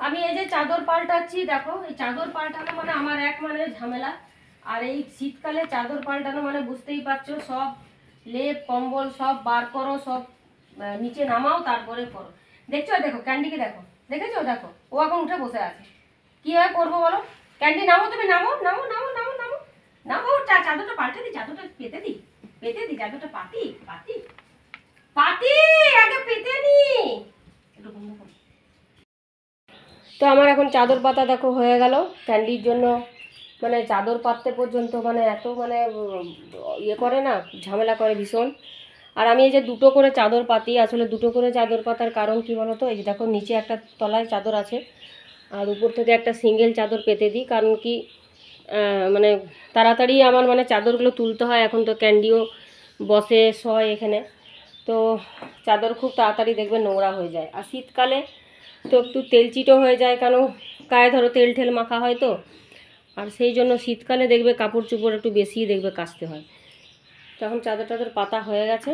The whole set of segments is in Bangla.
আমি এই যে চাদর পাল্টাচ্ছি, দেখো এই চাদর পাল্টানো মানে আমার এক মানে ঝামেলা। আর এই শীতকালে চাদর পাল্টানো মানে বুঝতেই পারছো, সব লেপ কম্বল সব বার করো, সব নিচে নামাও, তারপরে করো। দেখছো, দেখো ক্যান্ডিকে দেখো, দেখেছো, দেখো ও এখন উঠে বসে আছে। কীভাবে করবো বলো? ক্যান্ডি নামো, তুমি নামো নামো নামো নামো নামো নামো। চাদরটা পাল্টে দিই, চাদরটা পেতে দিই, পেতে দিই, চাদরটা পাতি পাতি পাতি আগে পেতে নি। একটু বন্ধ করো। তো আমার এখন চাদর পাতা দেখো হয়ে গেল। ক্যান্ডির জন্য মানে চাদর পাততে পর্যন্ত মানে এত মানে ইয়ে করে না, ঝামেলা করে ভীষণ। আর আমি এই যে দুটো করে চাদর পাতি, আসলে দুটো করে চাদর পাতার কারণ কি বলো তো, এই যে দেখো নিচে একটা তলায় চাদর আছে আর উপর থেকে একটা সিঙ্গেল চাদর পেতে দিই। কারণ কি মানে তাড়াতাড়ি আমার মানে চাদরগুলো তুলতে হয়। এখন তো ক্যান্ডিও বসে শয় এখানে, তো চাদর খুব তাড়াতাড়ি দেখবে নোংরা হয়ে যায়। আর শীতকালে তো একটু তেলচিটও হয়ে যায়, কেন গায়ে ধরো তেল ঠেল মাখা হয় তো। আর সেই জন্য শীতকালে দেখবে কাপড় চোপড় একটু বেশিই দেখবে কাচতে হয়। তখন চাদর টাদর পাতা হয়ে গেছে।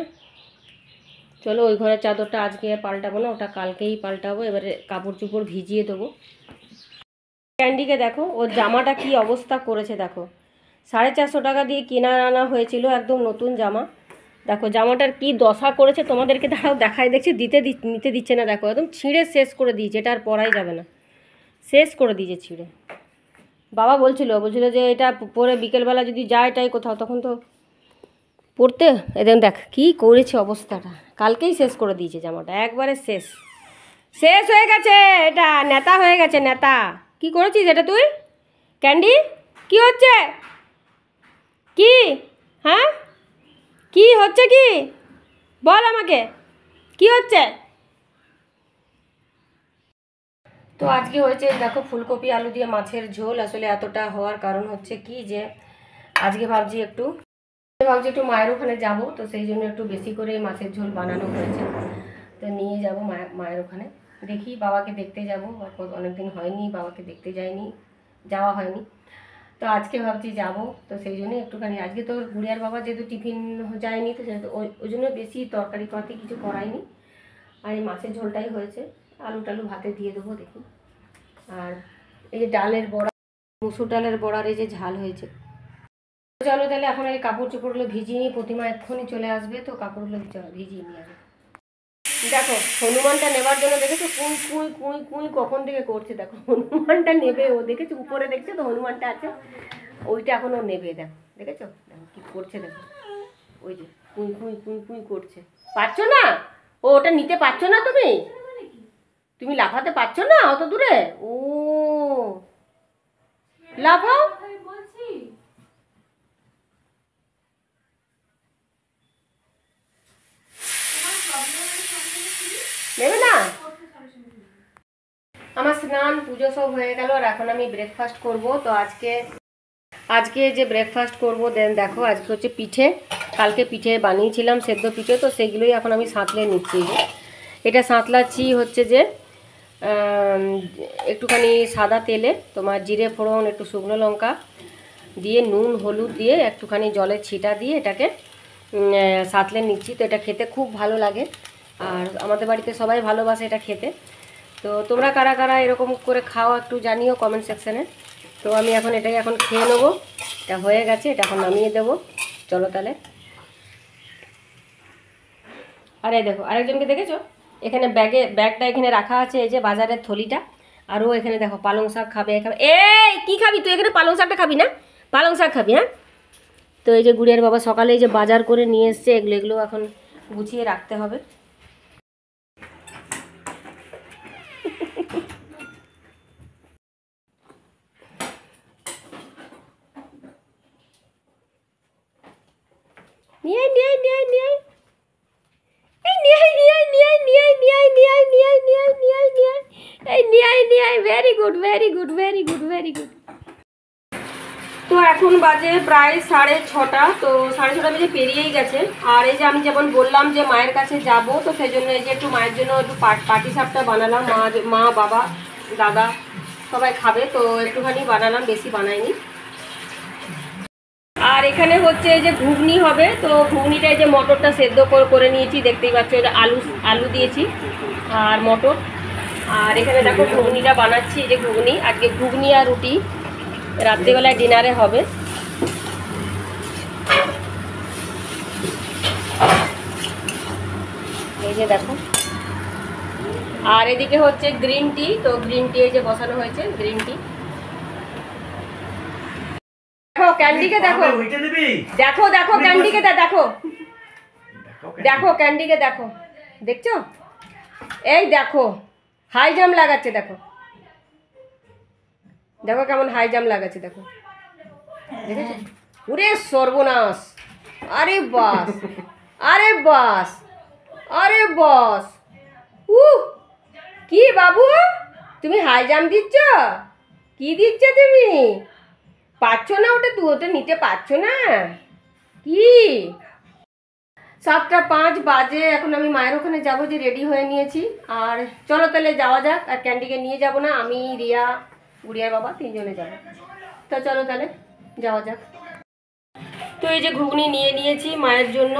চলো ওই ঘরের চাদরটা আজকে পাল্টাবো না, ওটা কালকেই পাল্টাবো। এবারে কাপড় চোপড় ভিজিয়ে দেবো। ক্যান্ডিকে দেখো ওর জামাটা কি অবস্থা করেছে দেখো। 450 টাকা দিয়ে কেনা আনা হয়েছিল, একদম নতুন জামা। দেখো জামাটার কি দশা করেছে, তোমাদেরকে দাঁড়াও দেখায়। দেখছি নিতে দিচ্ছে না, দেখো একদম ছিঁড়ে শেষ করে দিয়েছে। এটা আর পরাই যাবে না, শেষ করে দিয়েছে ছিঁড়ে। বাবা বলছিল যে এটা পরে বিকেলবেলা যদি যায় টাই কোথাও, তখন তো পরতে। এদের দেখ কি করেছে অবস্থাটা, কালকেই শেষ করে দিয়েছে জামাটা, একবারে শেষ শেষ হয়ে গেছে। এটা নেতা হয়ে গেছে, নেতা। কি করেছিস এটা তুই ক্যান্ডি? কি হচ্ছে কি? হ্যাঁ কি হচ্ছে, কি বল আমাকে, কি হচ্ছে? তো আজকে হয়েছে দেখো ফুলকপি আলু দিয়ে মাছের ঝোল। আসলে এতটা হওয়ার কারণ হচ্ছে কি, যে আজকে ভাবছি একটু মায়ের ওখানে যাবো, তো সেই জন্য একটু বেশি করে মাছের ঝোল বানানো হয়েছে। তো নিয়ে যাব মায়ের ওখানে, দেখি বাবাকে দেখতে যাব। অনেকদিন হয়নি বাবাকে দেখতে যাওয়া হয়নি। তো আজকে ভাবছি যাব, তো সেই জন্য একটুখানি আজকে তো গুড়িয়ার বাবা যেহেতু টিফিন যায়নি, তো সেহেতু ওই জন্য বেশি তরকারি কিছু করাইনি। আর এই মাছের ঝোলটাই হয়েছে, আলু টালু ভাতে দিয়ে দেবো দেখি। আর এই যে ডালের বড়া, মুসুর ডালের বড়ার এই যে ঝাল হয়েছে। চলো তাহলে এখন এই কাপড় চোপড়গুলো ভিজিয়ে নিই, প্রতিমা এক্ষুনি চলে আসবে, তো কাপড়গুলো ভিজিয়ে নিয়ে যাবে। দেখো হনুমানটা নেবার জন্য দেখেছো কুই কুই কুই কুই কখন থেকে করছে। দেখো হনুমানটা নেবে ও, দেখেছো উপরে দেখছো তো হনুমানটা আছে, ওইটা এখন ও নেবে। দেখেছো দেখো কি করছে, দেখো ওই যে কুই কুই কুই কুই করছে। পারছো না ও, ওটা নিতে পারছো না তুমি লাফাতে পারছো না অত দূরে। ও লাফাও, নেবে না। আমার স্নান পুজো সব হয়ে গেল, আর এখন আমি ব্রেকফাস্ট করব। তো আজকে যে ব্রেকফাস্ট করব দেন দেখো, আজকে হচ্ছে পিঠে। কালকে পিঠে বানিয়েছিলাম সেদ্ধ পিঠে, তো সেগুলোই এখন আমি সাঁতলে নিচ্ছি। এটা সাঁতলাচ্ছি হচ্ছে যে একটুখানি সাদা তেলে তোমার জিরে ফোড়ন, একটু শুকনো লঙ্কা দিয়ে নুন হলুদ দিয়ে একটুখানি জলের ছিটা দিয়ে এটাকে সাঁতলে নিচ্ছি। তো এটা খেতে খুব ভালো লাগে, আর আমাদের বাড়িতে সবাই ভালোবাসে এটা খেতে। তো তোমরা কারা কারা এরকম করে খাও একটু জানিও কমেন্ট সেকশানে। তো আমি এখন এটাই এখন খেয়ে নেবো। এটা হয়ে গেছে, এটা এখন নামিয়ে দেবো। চলো তাহলে। আর এই দেখো আরেকজনকে দেখেছো, এখানে ব্যাগটা এখানে রাখা আছে, এই যে বাজারের থলিটা। আরও এখানে দেখো পালং শাক খাবে। এই কী খাবি তুই? এখানে পালং শাকটা খাবি না? পালং শাক খাবি? হ্যাঁ। তো এই যে গুড়িয়ার বাবা সকালে এই যে বাজার করে নিয়ে এসছে, এগুলো এখন গুছিয়ে রাখতে হবে। Very good very good very good very good. তো এখন বাজে প্রায় 6:30। তো 6:30 বাজে পেরিয়েই গেছে। আর এই যে আমি যেমন বললাম যে মায়ের কাছে যাব, তো সেই জন্য এই যে একটু মায়ের জন্য একটু পাটি সাপটা বানালাম। মা বাবা দাদা সবাই খাবে, তো একটুখানি বানালাম, বেশি বানাইনি। আর এখানে হচ্ছে এই যে ঘুগনি হবে, তো ঘুগনিটা এই যে মটরটা সেদ্ধ করে নিয়েছি, দেখতেই পাচ্ছ। এটা আলু দিয়েছি আর মটর, আর এখানে দেখো ঘুগনিটা বানাচ্ছি, এই যে ঘুগনি, আজকে ঘুগনি আর রুটি রাত্রিবেলায় ডিনারে হবে। এই যে দেখো, আর এদিকে হচ্ছে গ্রিন টি, তো গ্রিন টি এই যে বসানো হয়েছে গ্রিন টি। দেখো ক্যান্ডিকে দেখো, দেখো দেখো ক্যান্ডিকে দেখো, দেখো ক্যান্ডিকে দেখো, দেখছো? এই দেখো হাই জাম্প লাগাচ্ছে, দেখো দেখো কেমন হাই জাম্প লাগাচ্ছে, দেখো দেখেছো? ওরে সর্বনাশ! আরে বাস, আরে বাস, আরে বাস! কি বাবু তুমি হাই জাম্প দিচ্ছ? কি দিচ্ছ তুমি? পারছ না ওটা, তুই ওটা নিতে পারছো না কি? 7:05 বাজে, এখন আমি মায়ের ওখানে যাবো, যে রেডি হয়ে নিয়েছি। আর চলো তাহলে যাওয়া যাক। আর ক্যান্ডিকে নিয়ে যাব না, আমি, রিয়া, গুড়িয়ার বাবা 3 জনে যাবো। তো চলো তাহলে যাওয়া যাক। তো এই যে ঘুগনি নিয়ে নিয়েছি মায়ের জন্য,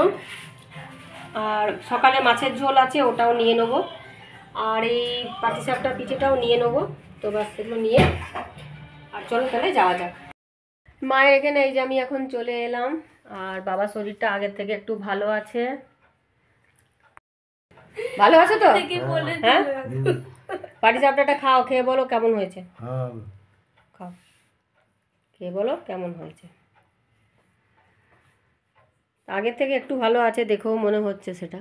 আর সকালে মাছের ঝোল আছে ওটাও নিয়ে নেবো, আর এই পাটিসাপটার পিঠেটাও নিয়ে নেবো। তো বাস সেগুলো নিয়ে আর চলো তাহলে যাওয়া যাক। মায়ের এখানে এই যে আমি এখন চলে এলাম, আর বাবার শরীরটা আগের থেকে একটু ভালো আছে। ভালো আছে তো? হ্যাঁ, পাটিসাপটাটা খাও, খেয়ে বলো কেমন হয়েছে। খাও, খেয়ে বলো কেমন হয়েছে। আগের থেকে একটু ভালো আছে, দেখেও মনে হচ্ছে সেটা।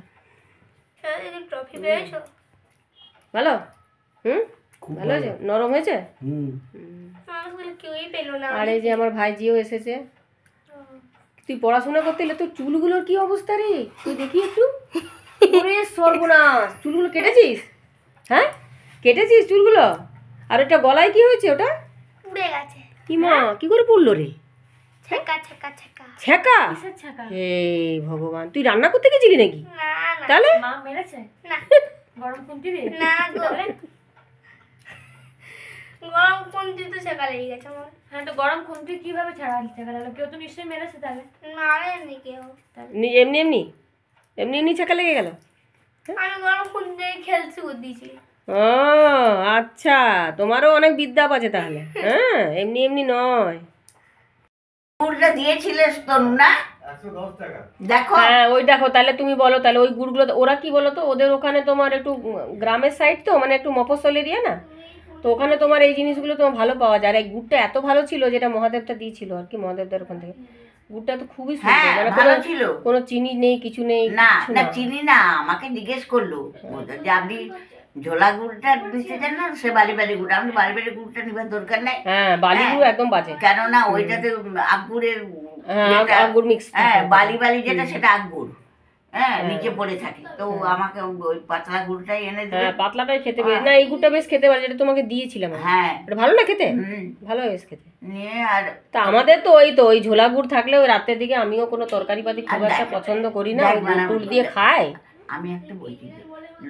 ভালো? ভালো হয়েছে, নরম হয়েছে। আর এই যে আমার ভাইজিও এসেছে। তুই পড়াশোনা করতে এলে তোর চুলগুলোর কি অবস্থা রে? তুই দেখি একটু। ওরে সর্বনাশ, চুলগুলো কেটেছিস? হ্যাঁ কেটেছিস চুলগুলো? আর ওটা গলায় কি হয়েছে? ওটা উড়ে গেছে। কি মা, কি করে পড়লো রে? ছেকা ছেকা ছেকা ছেকা? হে ভগবান, তুই রান্না করতে গেছিলি নাকি? না না, তাহলে মা মেরেছে না, গরম খুন্তি দিয়ে? না গো, গরম খুন্তি তো ছেকা লেগে গেছে আমার। হ্যাঁ, তো গরম খুন্তি কিভাবে ছেকা গেল? কেউ তো নিশ্চয়ই মেরেছে তাহলে। না রে নি কেউ, এমনি এমনি এমনি এমনি ছেকা লেগে গেল? আমি গরম খুন্তি দিয়ে খেলছি বুদ্ধিছি। ও আচ্ছা, তোমারও অনেক বিদ্যা আছে তাহলে। হ্যাঁ, এমনি এমনি নয়। গুড়টা দিয়েছিলিস তো না? 110 টাকা। দেখো, হ্যাঁ ওই দেখো, তাহলে তুমি বলো তাহলে ওই গুড়গুলো ওরা কি বলো তো, ওদের ওখানে তোমার একটু গ্রামের সাইড তো, মানে একটু মফস্বল এরিয়া না, তো ওখানে তোমার এই জিনিসগুলো তোমার ভালো পাওয়া যায়। আর এই গুড়টা এত ভালো ছিল, যেটা মহাদেবটা দিয়েছিল আর কি, মহাদেবদার ওখান থেকে গুড়টা তো খুবই সুন্দর, মানে ভালো ছিল। কোনো চিনি নেই, কিছু নেই। না না চিনি না, আমাকে জিজ্ঞেস করলো যে আপনি ঝোলা গুড়টা দিতে চান না সে বালি বালি গুড়। আমি বালি বালি গুড়টা নিবার দরকার নাই। হ্যাঁ, বালি গুড় একদম বাজে, কেননা ওইটাতে আগুরের আগুর মিক্স। হ্যাঁ, বালি বালি যেটা সেটা আগুর, হ্যাঁ নিচে পড়ে থাকে। তো আমাকে ওই পাতলা গুড়টাই এনে দিল। হ্যাঁ, পাতলাটাই খেতে বেশ, না এই গুড়টা বেশ খেতে পারে, যেটা তোমাকে দিয়েছিলাম। হ্যাঁ, এটা ভালো না খেতে? ভালো বেশ খেতে। নিয়ে আর তা আমাদের তো ওই ঝোলা গুড় থাকলে ওই রাতের দিকে, আমিও কোনো তরকারি পাতি খুব একটা পছন্দ করি না, গুড় দিয়ে খাই। আমি একটা বলছি,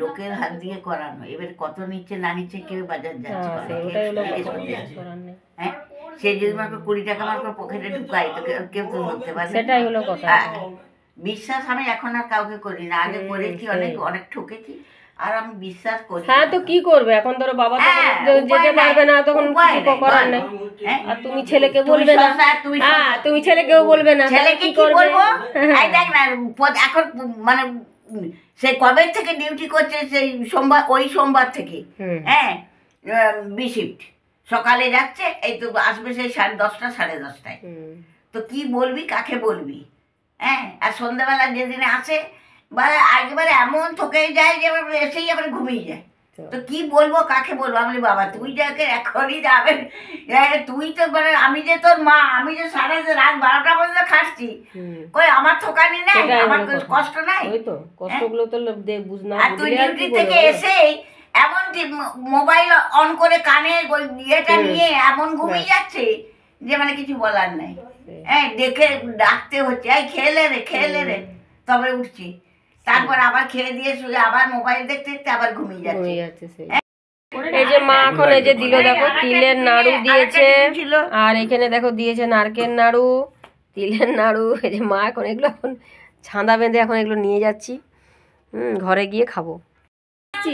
লোকের হাত দিয়ে করানো, এবার কত নিচ্ছে না নিচ্ছে কেউ বাজার যাচ্ছে, হ্যাঁ সে যদি আমাকে 20 টাকা আমার পকেটে ঢুকাই তো কেউ তো ধরতে পারবে। সেটাই হলো কথা। বিশ্বাস আমি এখন আর কাউকে করি না, আগে করেছি, অনেক অনেক ঠকেছি, আর আমি বিশ্বাস করি। হ্যাঁ, তো কি করবে এখন? ধরো বাবা তো যেতে পারবে না, তখন কিছু করার নেই। আর তুমি ছেলেকে বলবে না, হ্যাঁ তুমি ছেলেকেও বলবে না, ছেলেকে কি বলবো? এই দেখ না, এখন মানে সে কবে থেকে ডিউটি করছে, সেই সোমবার, ওই সোমবার থেকে, হ্যাঁ বিশিফট সকালে যাচ্ছে, এই তো আসবে সেই 10:30 10:30টায়। তো কি বলবি, কাকে বলবি? হ্যাঁ, আর সন্ধ্যাবেলা যেদিনে আসে একেবারে এমন থকে যায় যে এসেই আবার ঘুমিয়ে যায়। তো কি বলবো, কাকে বলবো? আমি বলি বাবা তুই যাকে এখনই যাবেন, তুই তো মানে আমি যে তোর মা, আমি যে সারা রাত 12টা পর্যন্ত খাচ্ছি, কই আমার থকানি নাই, আমার কষ্ট নাই? ওই তো কষ্টগুলো তো বুঝনা। আর তুই ডিউটি থেকে এসেই এমন মোবাইল অন করে কানে ওই ইয়েটা নিয়ে এমন ঘুমিয়ে যাচ্ছে যে মানে কিছু বলার নাই। হ্যাঁ, দেখে ডাকতে হচ্ছে, এই খেলে রে, তবে উঠছি। তারপর আবার খেয়ে দিয়ে শুয়ে আবার মোবাইল দেখতে দেখতে আবার ঘুমিয়ে যাচ্ছে। এই যে মা এখন এই যে দিল, দেখো তিলের নাড়ু দিয়েছে, আর এখানে দেখো দিয়েছে নারকেল নাড়ু, তিলের নাড়ু। এই যে মা এখন এগুলো এখন ছাঁদা বেঁধে এখন এগুলো নিয়ে যাচ্ছি, ঘরে গিয়ে খাবো।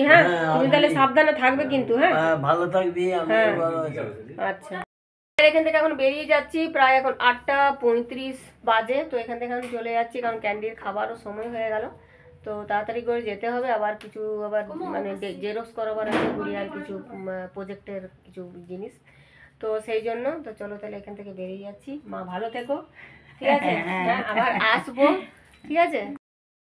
হ্যাঁ তুমি তাহলে সাবধানে থাকবে কিন্তু, হ্যাঁ ভালো থাকবি, আমি হ্যাঁ। ভালো আছি। আচ্ছা এখান থেকে এখন বেরিয়ে যাচ্ছি, প্রায় এখন 8:35 বাজে। তো এখান থেকে এখন চলে যাচ্ছি, কারণ ক্যান্ডির খাবারও সময় হয়ে গেল। তো তাড়াতাড়ি করে যেতে হবে, আবার কিছু আবার মানে জেরক্স করাবার আছে গুড়িয়ার কিছু প্রজেক্টের কিছু জিনিস। তো সেই জন্য তো চলো তাহলে এখান থেকে বেরিয়ে যাচ্ছি। মা ভালো থেকো, ঠিক আছে? হ্যাঁ আবার আসবো, ঠিক আছে?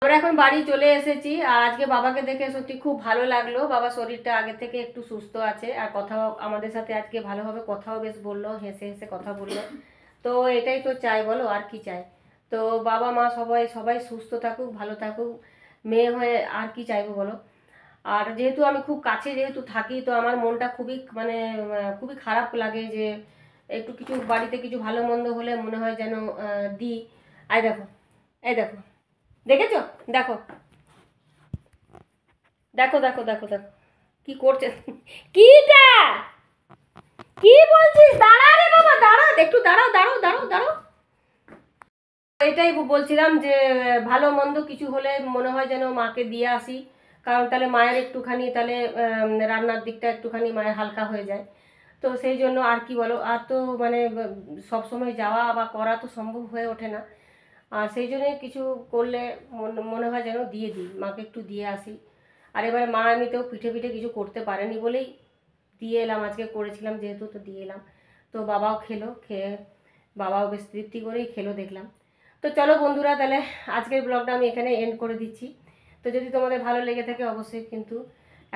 আমরা এখন বাড়ি চলে এসেছি, আর আজকে বাবাকে দেখে সত্যি খুব ভালো লাগলো। বাবা শরীরটা আগে থেকে একটু সুস্থ আছে, আর কথাও আমাদের সাথে আজকে ভালোভাবে কথাও বেশ বললো, হেসে হেসে কথা বললো। তো এটাই তো চাই, বলো আর কি চাই? তো বাবা মা সবাই সবাই সুস্থ থাকুক, ভালো থাকুক, মেয়ে হয়ে আর কি চাইবো বলো? আর যেহেতু আমি খুব কাছে যেহেতু থাকি, তো আমার মনটা খুবই মানে খুবই খারাপ লাগে যে একটু কিছু বাড়িতে কিছু ভালো মন্দ হলে মনে হয় যেন দিই। এই দেখো, এই দেখো, দেখেছো? দেখো দেখো দেখো দেখো দেখো কি করছে, কিটা কি বলছিস? দাঁড়া রে বাবা, দাঁড়া একটু, দাঁড়াও দাঁড়াও দাঁড়াও দাঁড়াও। এটাই বলছিলাম যে ভালো মন্দ কিছু হলে মনে হয় যেন মাকে দিয়ে আসি, কারণ তাহলে মায়ের একটুখানি তাহলে রান্নার দিকটা একটুখানি মায়ের হালকা হয়ে যায়। তো সেই জন্য আর কি বলো, আর তো মানে সব সময় যাওয়া বা করা তো সম্ভব হয়ে ওঠে না। আর সেই জন্যই কিছু করলে মনে হয় যেন দিয়ে দিই, মাকে একটু দিয়ে আসি। আর এবারে মা এমনিতেও পিঠে পিঠে কিছু করতে পারেনি বলেই দিয়ে এলাম, আজকে করেছিলাম যেহেতু, তো দিয়ে এলাম। তো বাবাও খেলো, খেয়ে বাবাও বেশ তৃপ্তি করেই খেলো দেখলাম। তো চলো বন্ধুরা, তাহলে আজকের ব্লগটা আমি এখানে এন্ড করে দিচ্ছি। তো যদি তোমাদের ভালো লেগে থাকে অবশ্যই কিন্তু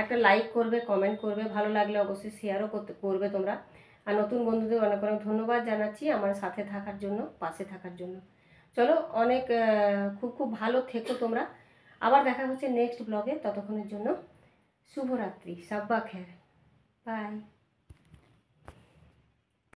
একটা লাইক করবে, কমেন্ট করবে, ভালো লাগলে অবশ্যই শেয়ারও করবে তোমরা। আর নতুন বন্ধুদের অনেক অনেক ধন্যবাদ জানাচ্ছি আমার সাথে থাকার জন্য, পাশে থাকার জন্য। চলো অনেক খুব খুব ভালো থেকো তোমরা। আবার দেখা হচ্ছে নেক্সট ব্লগে, ততক্ষণের জন্য শুভরাত্রি, সাব্বা খের, বাই।